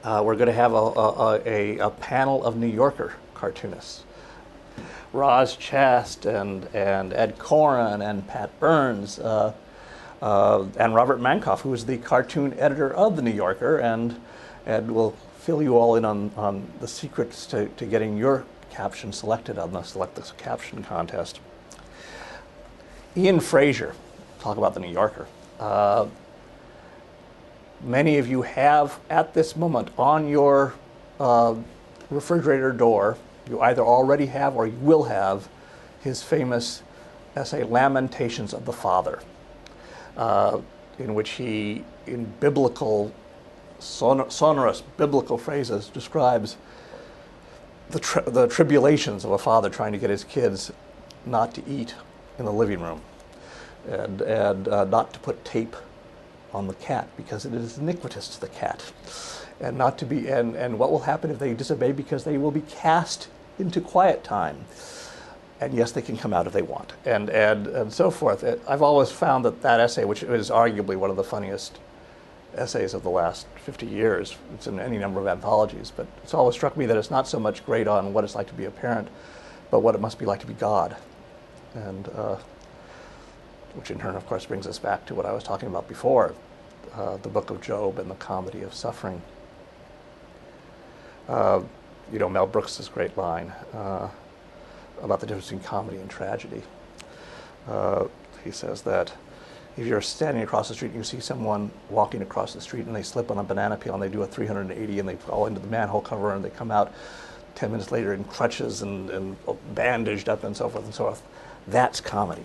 We're going to have a panel of New Yorker cartoonists. Roz Chast and Ed Koren and Pat Burns and Robert Mankoff, who is the cartoon editor of the New Yorker, and will fill you all in on the secrets to getting your caption selected on the Select the Caption contest. Ian Frazier, talk about the New Yorker. Many of you have, at this moment, on your refrigerator door, you either already have or you will have his famous essay, Lamentations of the Father, in which he, in biblical, sonorous biblical phrases, describes the tribulations of a father trying to get his kids not to eat in the living room and not to put tape on the cat because it is iniquitous to the cat, and not to be and what will happen if they disobey, because they will be cast into quiet time, and yes, they can come out if they want, and so forth. I've always found that essay, which is arguably one of the funniest essays of the last 50 years, it's in any number of anthologies, but it's always struck me that it's not so much great on what it's like to be a parent, but what it must be like to be God, and which in turn, of course, brings us back to what I was talking about before, the book of Job and the comedy of suffering. You know, Mel Brooks' this great line about the difference between comedy and tragedy. He says that if you're standing across the street and you see someone walking across the street and they slip on a banana peel and they do a 380 and they fall into the manhole cover and they come out 10 minutes later in crutches and bandaged up and so forth, that's comedy.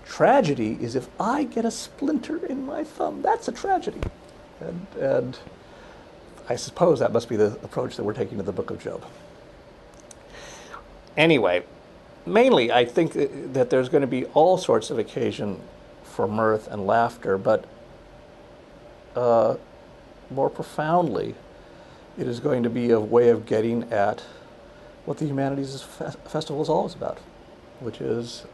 Tragedy is if I get a splinter in my thumb. That's a tragedy. And I suppose that must be the approach that we're taking to the book of Job. Anyway, mainly I think that there's going to be all sorts of occasion for mirth and laughter, but more profoundly, it is going to be a way of getting at what the Humanities Festival is always about, which is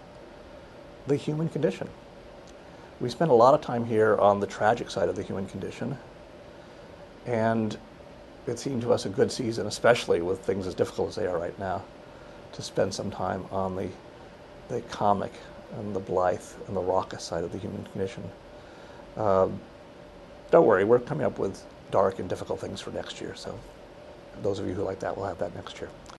the human condition. We spend a lot of time here on the tragic side of the human condition, and it seemed to us a good season, especially with things as difficult as they are right now, to spend some time on the comic and the blithe and the raucous side of the human condition. Don't worry, we're coming up with dark and difficult things for next year, so those of you who like that will have that next year.